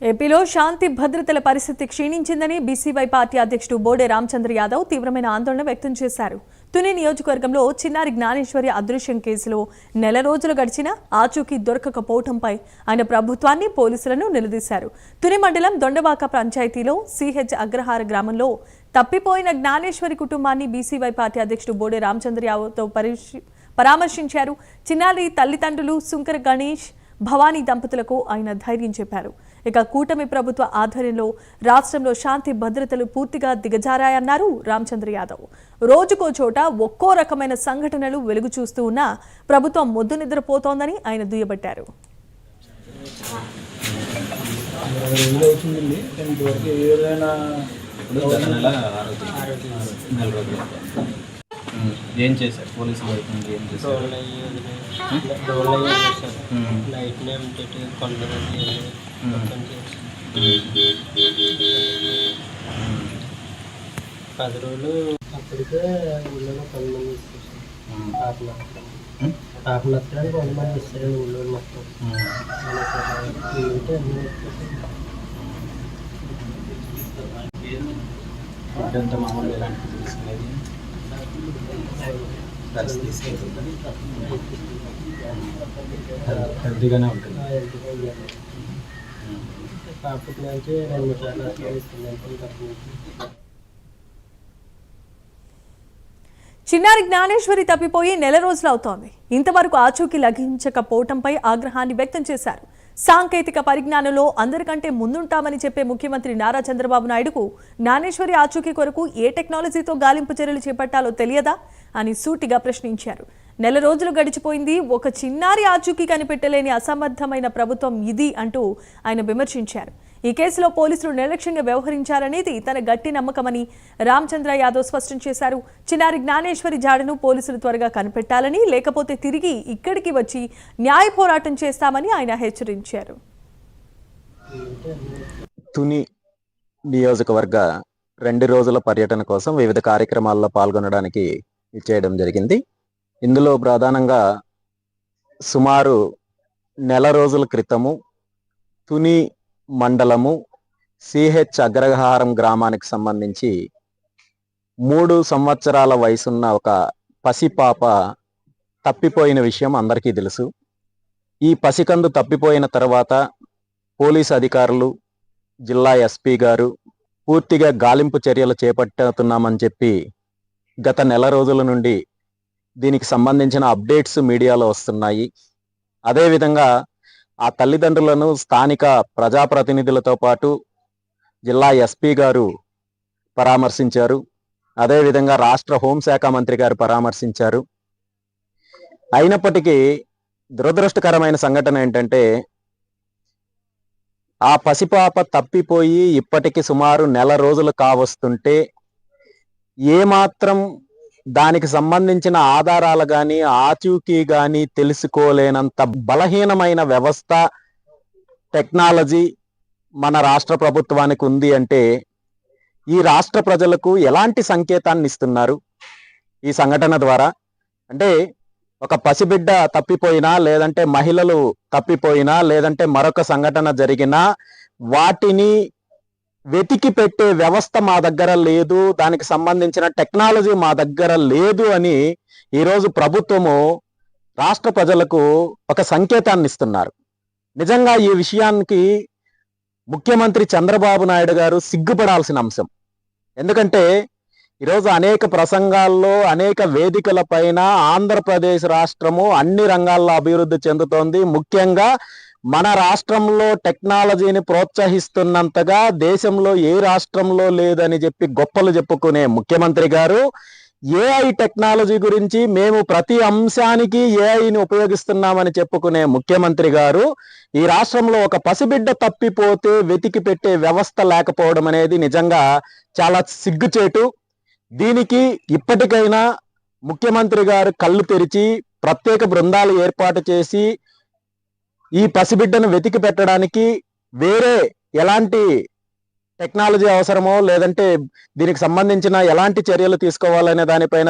ఏపీలో శాంతి భద్రతల పరిస్థితి క్షీణించిందని బీసీవై పార్టీ అధ్యక్షుడు బోడే రామచంద్ర యాదవ్ తీవ్రమైన ఆందోళన వ్యక్తం చేశారు. తుని నియోజకవర్గంలో చిన్నారి జ్ఞానేశ్వరి అదృశ్యం కేసులో నెల రోజులు గడిచినా ఆచూకీ దొరకకపోవడంపై ఆయన ప్రభుత్వాన్ని పోలీసులను నిలదీశారు. తుని మండలం దొండవాక పంచాయతీలో సిహెచ్ అగ్రహార గ్రామంలో తప్పిపోయిన జ్ఞానేశ్వరి కుటుంబాన్ని బీసీవై పార్టీ అధ్యక్షుడు బోడే రామచంద్ర యాదవ్ పరామర్శించారు. చిన్నారి తల్లిదండ్రులు శుంకర గణేష్ భవానీ దంపతులకు ఆయన ధైర్యం చెప్పారు. ఇక కూటమి ప్రభుత్వ ఆధ్వర్యంలో రాష్ట్రంలో శాంతి భద్రతలు పూర్తిగా దిగజారాయన్నారు రామచంద్ర యాదవ్. రోజుకో చోట ఒక్కో రకమైన సంఘటనలు వెలుగు చూస్తూ ఉన్నా ప్రభుత్వం మొద్దు నిద్రపోతోందని ఆయన దుయ్యబట్టారు. ఏం చేశారు పోలీసులు ఏం చేశారు? నైట్ నేమ్ కొండగట్టి 10 రోజులు అప్పటికే ఊళ్ళో 10 మంది ఇస్తారు. కాపు నచ్చడానికి 100 మంది ఇస్తారు ఊళ్ళో మొత్తం. ఫుడ్ అంతా మామూలు ఎలాంటి తీసుకునేది హెల్తీగానే ఉంటుంది. చిన్నారి జ్ఞానేశ్వరి తప్పిపోయి నెల రోజులు అవుతోంది. ఇంతవరకు ఆచూకీ లభించకపోవడంపై ఆగ్రహాన్ని వ్యక్తం చేశారు. సాంకేతిక పరిజ్ఞానంలో అందరికంటే ముందుంటామని చెప్పే ముఖ్యమంత్రి నారా చంద్రబాబు నాయుడుకు జ్ఞానేశ్వరి ఆచూకీ కొరకు ఏ టెక్నాలజీతో గాలింపు చర్యలు చేపట్టాలో తెలియదా అని సూటిగా ప్రశ్నించారు. నెల రోజులు గడిచిపోయింది, ఒక చిన్నారి ఆచూకీ కనిపెట్టలేని అసమర్థమైన ప్రభుత్వం ఇది అంటూ ఆయన విమర్శించారు. ఈ కేసులో పోలీసులు నిర్లక్ష్యంగా వ్యవహరించారనేది తన గట్టి నమ్మకమని రామచంద్ర యాదవ్ స్పష్టం చేశారు. చిన్నారి జ్ఞానేశ్వరి జాడను పోలీసులు త్వరగా కనిపెట్టాలని, లేకపోతే తిరిగి ఇక్కడికి వచ్చి న్యాయ పోరాటం చేస్తామని ఆయన హెచ్చరించారు. తుని నియోజకవర్గ 2 రోజుల పర్యటన కోసం వివిధ కార్యక్రమాల్లో పాల్గొనడానికి ఇచ్చేయడం జరిగింది. ఇందులో ప్రధానంగా సుమారు నెల రోజుల క్రితము తుని మండలము సిహెచ్ అగ్రహారం గ్రామానికి సంబంధించి 3 సంవత్సరాల వయసున్న ఒక పసిపాప తప్పిపోయిన విషయం అందరికీ తెలుసు. ఈ పసికందు తప్పిపోయిన తర్వాత పోలీసు అధికారులు, జిల్లా ఎస్పీ గారు పూర్తిగా గాలింపు చర్యలు చేపట్టుతున్నామని చెప్పి గత నెల రోజుల నుండి దీనికి సంబంధించిన అప్డేట్స్ మీడియాలో వస్తున్నాయి. అదేవిధంగా ఆ తల్లిదండ్రులను స్థానిక ప్రజాప్రతినిధులతో పాటు జిల్లా ఎస్పీ గారు పరామర్శించారు. అదేవిధంగా రాష్ట్ర హోంశాఖ మంత్రి గారు పరామర్శించారు. అయినప్పటికీ దురదృష్టకరమైన సంఘటన ఏంటంటే, ఆ పసిపాప తప్పిపోయి ఇప్పటికి సుమారు నెల రోజులు కావస్తుంటే ఏమాత్రం దానికి సంబంధించిన ఆధారాలు కానీ ఆచూకీ కానీ తెలుసుకోలేనంత బలహీనమైన వ్యవస్థ, టెక్నాలజీ మన రాష్ట్ర ప్రభుత్వానికి ఉంది అంటే ఈ రాష్ట్ర ప్రజలకు ఎలాంటి సంకేతాన్ని ఇస్తున్నారు ఈ సంఘటన ద్వారా? అంటే ఒక పసిబిడ్డ తప్పిపోయినా, లేదంటే మహిళలు తప్పిపోయినా, లేదంటే మరొక సంఘటన జరిగినా వాటిని వెతికి పెట్టే వ్యవస్థ మా దగ్గర లేదు, దానికి సంబంధించిన టెక్నాలజీ మా దగ్గర లేదు అని ఈరోజు ప్రభుత్వము రాష్ట్ర ప్రజలకు ఒక సంకేతాన్ని ఇస్తున్నారు. నిజంగా ఈ విషయానికి ముఖ్యమంత్రి చంద్రబాబు నాయుడు గారు సిగ్గుపడాల్సిన అంశం. ఎందుకంటే ఈరోజు అనేక ప్రసంగాల్లో, అనేక వేదికల పైన ఆంధ్రప్రదేశ్ రాష్ట్రము అన్ని రంగాల్లో అభివృద్ధి చెందుతోంది. ముఖ్యంగా మన రాష్ట్రంలో టెక్నాలజీని ప్రోత్సహిస్తున్నంతగా దేశంలో ఏ రాష్ట్రంలో లేదని చెప్పి గొప్పలు చెప్పుకునే ముఖ్యమంత్రి గారు ఏఐ టెక్నాలజీ గురించి మేము ప్రతి అంశానికి ఏఐని ఉపయోగిస్తున్నామని చెప్పుకునే ముఖ్యమంత్రి గారు ఈ రాష్ట్రంలో ఒక పసిబిడ్డ తప్పిపోతే వెతికి పెట్టే వ్యవస్థ లేకపోవడం అనేది నిజంగా చాలా సిగ్గుచేటు. దీనికి ఇప్పటికైనా ముఖ్యమంత్రి గారు కళ్ళు తెరిచి ప్రత్యేక బృందాలు ఏర్పాటు చేసి ఈ పసిబిడ్డను వెతికి పెట్టడానికి వేరే ఎలాంటి టెక్నాలజీ అవసరమో, లేదంటే దీనికి సంబంధించిన ఎలాంటి చర్యలు తీసుకోవాలనే దానిపైన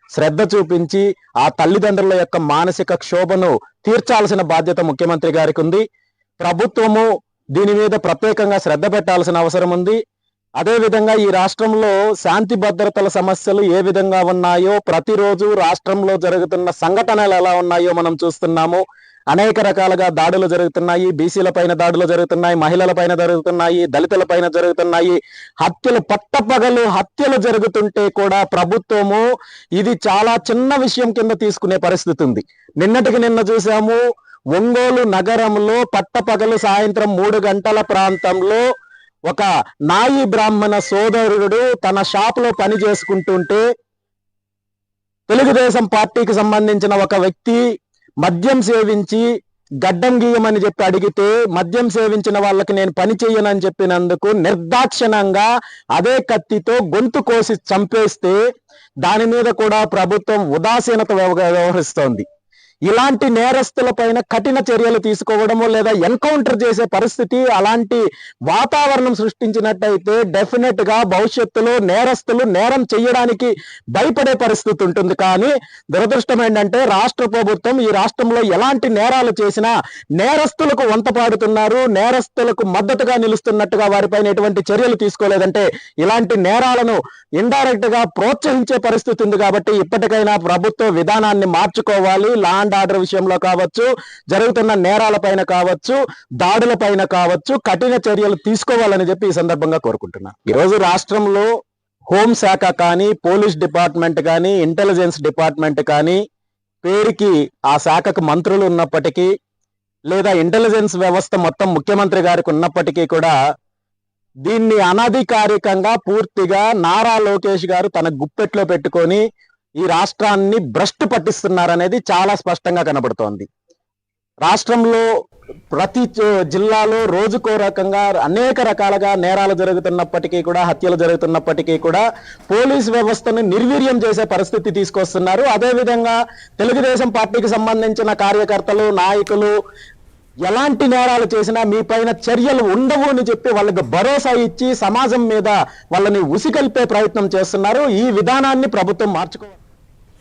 శ్రద్ధ చూపించి ఆ తల్లిదండ్రుల యొక్క మానసిక క్షోభను తీర్చాల్సిన బాధ్యత ముఖ్యమంత్రి గారికి ఉంది. ప్రభుత్వము దీని మీద ప్రత్యేకంగా శ్రద్ధ పెట్టాల్సిన అవసరం ఉంది. అదేవిధంగా ఈ రాష్ట్రంలో శాంతి భద్రతల సమస్యలు ఏ విధంగా ఉన్నాయో, ప్రతిరోజు రాష్ట్రంలో జరుగుతున్న సంఘటనలు ఎలా ఉన్నాయో మనం చూస్తున్నాము. అనేక రకాలుగా దాడులు జరుగుతున్నాయి. బీసీల పైన దాడులు జరుగుతున్నాయి, మహిళల పైన జరుగుతున్నాయి, దళితుల పైన జరుగుతున్నాయి. హత్యలు, పట్టపగలు హత్యలు జరుగుతుంటే కూడా ప్రభుత్వము ఇది చాలా చిన్న విషయం కింద తీసుకునే పరిస్థితి ఉంది. నిన్నటికి నిన్న చూసాము, ఒంగోలు నగరంలో పట్టపగలు సాయంత్రం 3 గంటల ప్రాంతంలో ఒక నాయి బ్రాహ్మణ సోదరుడు తన షాపులో పని చేసుకుంటుంటే తెలుగుదేశం పార్టీకి సంబంధించిన ఒక వ్యక్తి మద్యం సేవించి గడ్డం గీయమని చెప్పి అడిగితే, మద్యం సేవించిన వాళ్ళకి నేను పని చెయ్యనని చెప్పినందుకు నిర్దాక్షిణంగా అదే కత్తితో గొంతు కోసి చంపేస్తే దాని మీద కూడా ప్రభుత్వం ఉదాసీనత వ్యవహరిస్తోంది. ఇలాంటి నేరస్తుల పైన కఠిన చర్యలు తీసుకోవడము లేదా ఎన్కౌంటర్ చేసే పరిస్థితి, అలాంటి వాతావరణం సృష్టించినట్టయితే డెఫినెట్ గా భవిష్యత్తులో నేరస్తులు నేరం చేయడానికి భయపడే పరిస్థితి ఉంటుంది. కానీ దురదృష్టం ఏంటంటే రాష్ట్ర ప్రభుత్వం ఈ రాష్ట్రంలో ఎలాంటి నేరాలు చేసినా నేరస్తులకు వంత పాడుతున్నారు. నేరస్తులకు మద్దతుగా నిలుస్తున్నట్టుగా వారిపైన ఎటువంటి చర్యలు తీసుకోలేదంటే ఇలాంటి నేరాలను ఇండైరెక్ట్ గా ప్రోత్సహించే పరిస్థితి ఉంది. కాబట్టి ఇప్పటికైనా ప్రభుత్వ విధానాన్ని మార్చుకోవాలి. లా అండ్ ఆర్డర్ విషయంలో కావచ్చు, జరుగుతున్న నేరాల పైన కావచ్చు, దాడుల పైన కావచ్చు, కఠిన చర్యలు తీసుకోవాలని చెప్పి ఈ సందర్భంగా కోరుకుంటున్నాను. ఈరోజు రాష్ట్రంలో హోంశాఖ కానీ, పోలీస్ డిపార్ట్మెంట్ కానీ, ఇంటెలిజెన్స్ డిపార్ట్మెంట్ కానీ, పేరుకి ఆ శాఖకు మంత్రులు ఉన్నప్పటికీ లేదా ఇంటెలిజెన్స్ వ్యవస్థ మొత్తం ముఖ్యమంత్రి గారికి ఉన్నప్పటికీ కూడా దీన్ని అనధికారికంగా పూర్తిగా నారా లోకేష్ గారు తన గుప్పెట్లో పెట్టుకొని ఈ రాష్ట్రాన్ని భ్రష్టు పట్టిస్తున్నారనేది చాలా స్పష్టంగా కనబడుతోంది. రాష్ట్రంలో ప్రతి జిల్లాలో రోజుకో రకంగా అనేక రకాలుగా నేరాలు జరుగుతున్నప్పటికీ కూడా, హత్యలు జరుగుతున్నప్పటికీ కూడా పోలీస్ వ్యవస్థను నిర్వీర్యం చేసే పరిస్థితి తీసుకొస్తున్నారు. అదేవిధంగా తెలుగుదేశం పార్టీకి సంబంధించిన కార్యకర్తలు, నాయకులు ఎలాంటి నేరాలు చేసినా మీ పైన చర్యలు ఉండవు అని చెప్పి వాళ్ళకి భరోసా ఇచ్చి సమాజం మీద వాళ్ళని ఉసిగల్పే ప్రయత్నం చేస్తున్నారు. ఈ విధానాన్ని ప్రభుత్వం మార్చుకోవాలి.